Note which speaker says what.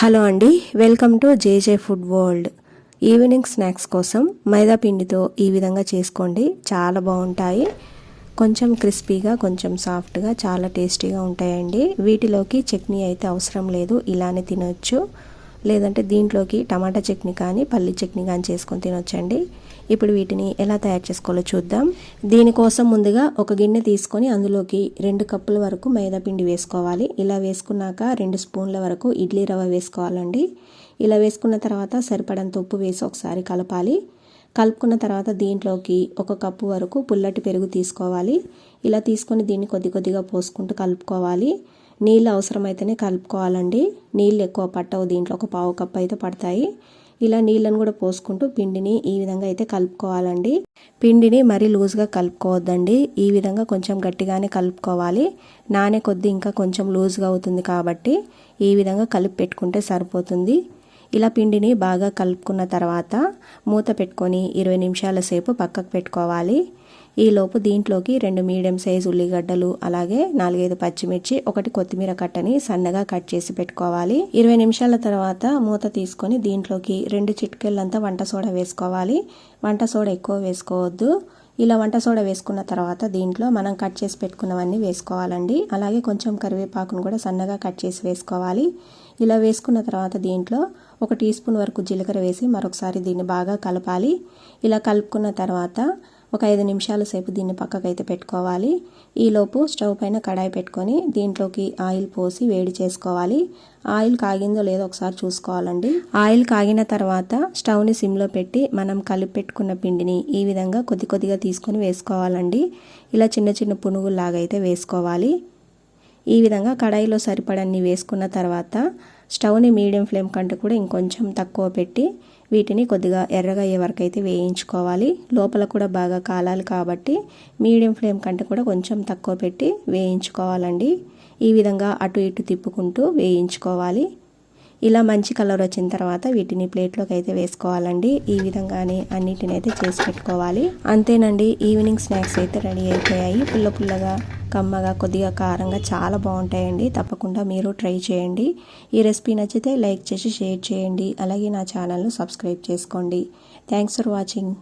Speaker 1: Hello అండి, welcome to JJ food world. Evening snacks కోసం మైదా పిండితో ఈ విధంగా చేసుకోండి. చాలా బాగుంటాయి. కొంచెం క్రిస్పీగా, కొంచెం సాఫ్ట్గా, చాలా టేస్టీగా ఉంటాయండి. వీటిలోకి చట్నీ అయితే అవసరం లేదు, ఇలానే తినొచ్చు. లేదంటే దీంట్లోకి టమాటా చట్నీ కానీ పల్లి చట్నీ కానీ చేసుకొని తినొచ్చండి. ఇప్పుడు వీటిని ఎలా తయారు చేసుకోవాలో చూద్దాం. దీనికోసం ముందుగా ఒక గిన్నె తీసుకొని అందులోకి 2 కప్పుల వరకు మైదా పిండి వేసుకోవాలి. ఇలా వేసుకున్నాక 2 స్పూన్ల వరకు ఇడ్లీ రవ్వ వేసుకోవాలండి. ఇలా వేసుకున్న తర్వాత సరిపడంత ఉప్పు వేసి ఒకసారి కలపాలి. కలుపుకున్న తర్వాత దీంట్లోకి 1 కప్పు వరకు పుల్లటి పెరుగు తీసుకోవాలి. ఇలా తీసుకొని దీన్ని కొద్ది కొద్దిగా పోసుకుంటూ కలుపుకోవాలి. నీళ్ళు అవసరమైతేనే కలుపుకోవాలండి. నీళ్ళు ఎక్కువ పట్టవు, దీంట్లో 1 పావు కప్పు అయితే పడతాయి. ఇలా నీళ్ళను కూడా పోసుకుంటూ పిండిని ఈ విధంగా అయితే కలుపుకోవాలండి. పిండిని మరీ లూజ్గా కలుపుకోవద్దండి. ఈ విధంగా కొంచెం గట్టిగానే కలుపుకోవాలి. నానే కొద్ది ఇంకా కొంచెం లూజ్గా అవుతుంది కాబట్టి ఈ విధంగా కలిపి పెట్టుకుంటే సరిపోతుంది. ఇలా పిండిని బాగా కలుపుకున్న తర్వాత మూత పెట్టుకొని 20 నిమిషాల సేపు పక్కకు పెట్టుకోవాలి. ఈలోపు దీంట్లోకి 2 మీడియం సైజు ఉల్లిగడ్డలు, అలాగే 4-5 పచ్చిమిర్చి, 1 కొత్తిమీర కట్టని సన్నగా కట్ చేసి పెట్టుకోవాలి. 20 నిమిషాల తర్వాత మూత తీసుకొని దీంట్లోకి 2 చిటికెళ్ళంతా వంట సోడా వేసుకోవాలి. వంట సోడా ఎక్కువ వేసుకోవద్దు. ఇలా వంట సోడా వేసుకున్న తర్వాత దీంట్లో మనం కట్ చేసి పెట్టుకున్నవన్నీ వేసుకోవాలండి. అలాగే కొంచెం కరివేపాకును కూడా సన్నగా కట్ చేసి వేసుకోవాలి. ఇలా వేసుకున్న తర్వాత దీంట్లో 1 టీ స్పూన్ వరకు జీలకర్ర వేసి మరొకసారి దీన్ని బాగా కలపాలి. ఇలా కలుపుకున్న తర్వాత ఒక 5 నిమిషాల సేపు దీన్ని పక్కకైతే పెట్టుకోవాలి. ఈలోపు స్టవ్ పైన కడాయి పెట్టుకొని దీంట్లోకి ఆయిల్ పోసి వేడి చేసుకోవాలి. ఆయిల్ కాగిందో లేదో ఒకసారి చూసుకోవాలండి. ఆయిల్ కాగిన తర్వాత స్టవ్ని సిమ్లో పెట్టి మనం కలిపి పెట్టుకున్న పిండిని ఈ విధంగా కొద్ది కొద్దిగా తీసుకొని వేసుకోవాలండి. ఇలా చిన్న చిన్న పునుగుల్లాగా అయితే వేసుకోవాలి. ఈ విధంగా కడాయిలో సరిపడన్ని వేసుకున్న తర్వాత స్టవ్ని మీడియం ఫ్లేమ్ కంటే కూడా ఇంకొంచెం తక్కువ పెట్టి వీటిని కొద్దిగా ఎర్రగా అయ్యే వరకు అయితే వేయించుకోవాలి. లోపల కూడా బాగా కాలాలి కాబట్టి మీడియం ఫ్లేమ్ కంటే కూడా కొంచెం తక్కువ పెట్టి వేయించుకోవాలండి. ఈ విధంగా అటు ఇటు తిప్పుకుంటూ వేయించుకోవాలి. ఇలా మంచి కలర్ వచ్చిన తర్వాత వీటిని ప్లేట్లోకి అయితే వేసుకోవాలండి. ఈ విధంగానే అన్నిటిని అయితే చేసి పెట్టుకోవాలి. అంతేనండి, ఈవినింగ్ స్నాక్స్ అయితే రెడీ అయిపోయాయి. పుల్ల పుల్లగా, కమ్మగా, కొద్దిగా కారంగా చాలా బాగుంటాయండి. తప్పకుండా మీరు ట్రై చేయండి. ఈ రెసిపీ నచ్చితే లైక్ చేసి షేర్ చేయండి. అలాగే నా ఛానల్ను సబ్స్క్రైబ్ చేసుకోండి. Thanks for watching.